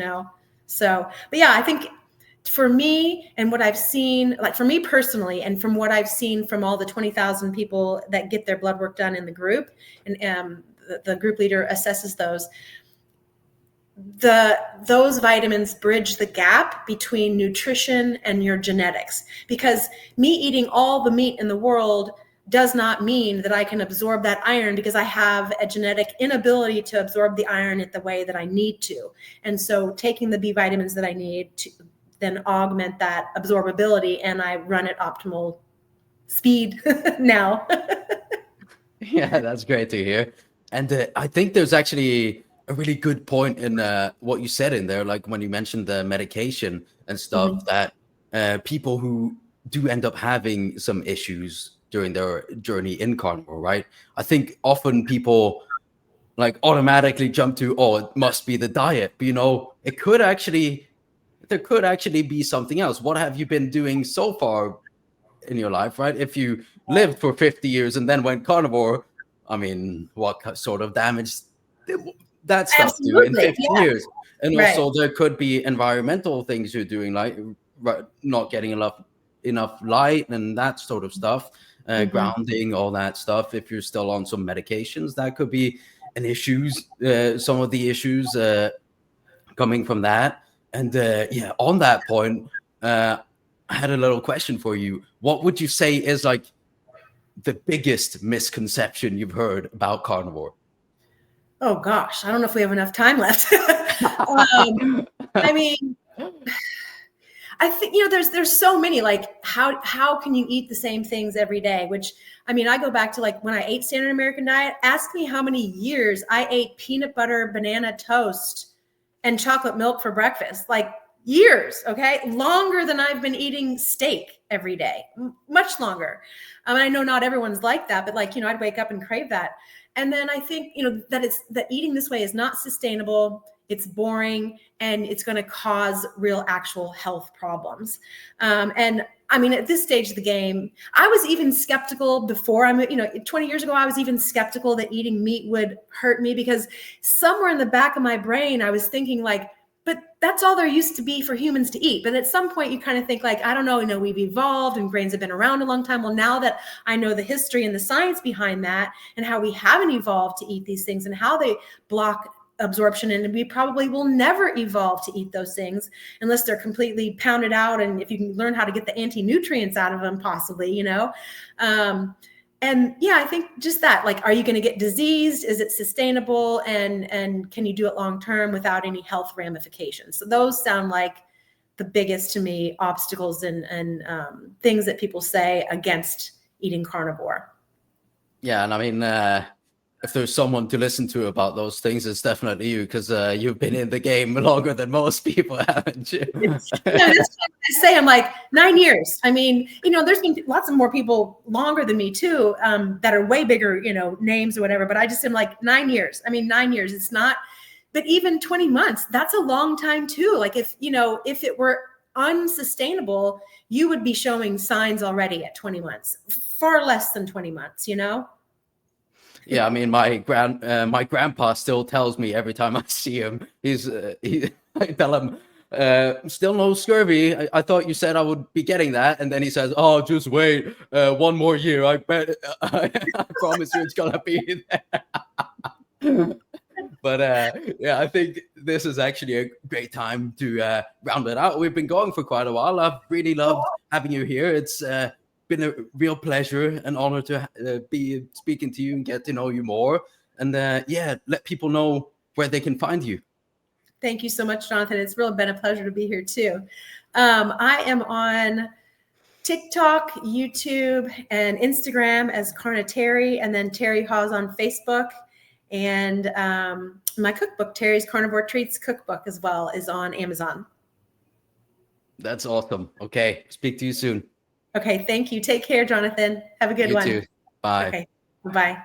B: So, but yeah, I think for me and what I've seen, like for me personally, and from what I've seen from all the 20,000 people that get their blood work done in the group, and the group leader assesses those vitamins bridge the gap between nutrition and your genetics. Because me eating all the meat in the world does not mean that I can absorb that iron, because I have a genetic inability to absorb the iron in the way that I need to. And so taking the B vitamins that I need to then augment that absorbability, and I run at optimal speed now.
A: Yeah, that's great to hear. And I think there's actually a really good point in what you said in there, like when you mentioned the medication and stuff, that people who do end up having some issues during their journey in carnivore, right? I think often people like automatically jump to, oh, it must be the diet. But there could actually be something else. What have you been doing so far in your life, right? If you lived for 50 years and then went carnivore, I mean, what sort of damage did that stuff do in
B: Absolutely.
A: 50 years? And
B: Right.
A: also there could be environmental things you're doing, like not getting enough light and that sort of stuff, grounding, all that stuff. If you're still on some medications, that could be an issues, some of the issues coming from that. And yeah, on that point, I had a little question for you. What would you say is like the biggest misconception you've heard about carnivore?
B: Oh gosh, I don't know if we have enough time left. I mean, I think, there's so many, like how can you eat the same things every day? Which, I mean, I go back to like when I ate standard American diet. Ask me how many years I ate peanut butter, banana toast, and chocolate milk for breakfast. Like years, okay? Longer than I've been eating steak every day, much longer. I know not everyone's like that, but like, I'd wake up and crave that. And then I think, that eating this way is not sustainable. It's boring, and it's going to cause real actual health problems. And I mean, at this stage of the game, I was even skeptical before 20 years ago, I was even skeptical that eating meat would hurt me, because somewhere in the back of my brain, I was thinking like, but that's all there used to be for humans to eat. But at some point you kind of think like, I don't know, we've evolved and grains have been around a long time. Well, now that I know the history and the science behind that, and how we haven't evolved to eat these things, and how they block absorption, and we probably will never evolve to eat those things unless they're completely pounded out, and if you can learn how to get the anti-nutrients out of them, possibly. And yeah, I think just that, like, are you going to get diseased? Is it sustainable? And can you do it long term without any health ramifications? So those sound like the biggest, to me, obstacles and things that people say against eating carnivore.
A: Yeah, and I mean, if there's someone to listen to about those things, it's definitely you, because you've been in the game longer than most people, haven't you?
B: That's what I say. I'm like 9 years. I mean, there's been lots of more people longer than me too, that are way bigger, names or whatever. But I just am like 9 years. I mean, 9 years. It's not. But even 20 months, that's a long time too. Like if it were unsustainable, you would be showing signs already at 20 months, far less than 20 months,
A: Yeah, I mean, my grandpa still tells me every time I see him, I tell him, still no scurvy. I thought you said I would be getting that. And then he says, oh, just wait 1 more year. I bet, I promise you it's gonna be there. But yeah, I think this is actually a great time to round it out. We've been going for quite a while. I've really loved having you here. It's been a real pleasure and honor to be speaking to you and get to know you more. And yeah, let people know where they can find you.
B: Thank you so much, Jonathan. It's really been a pleasure to be here too. I am on TikTok, YouTube, and Instagram as Terri, and then Terri Hawes on Facebook. And my cookbook, Terri's Carnivore Treats Cookbook, as well, is on Amazon.
A: That's awesome. Okay, speak to you soon.
B: Okay, thank you. Take care, Jonathan. Have a good one.
A: You too. Bye.
B: Okay, bye.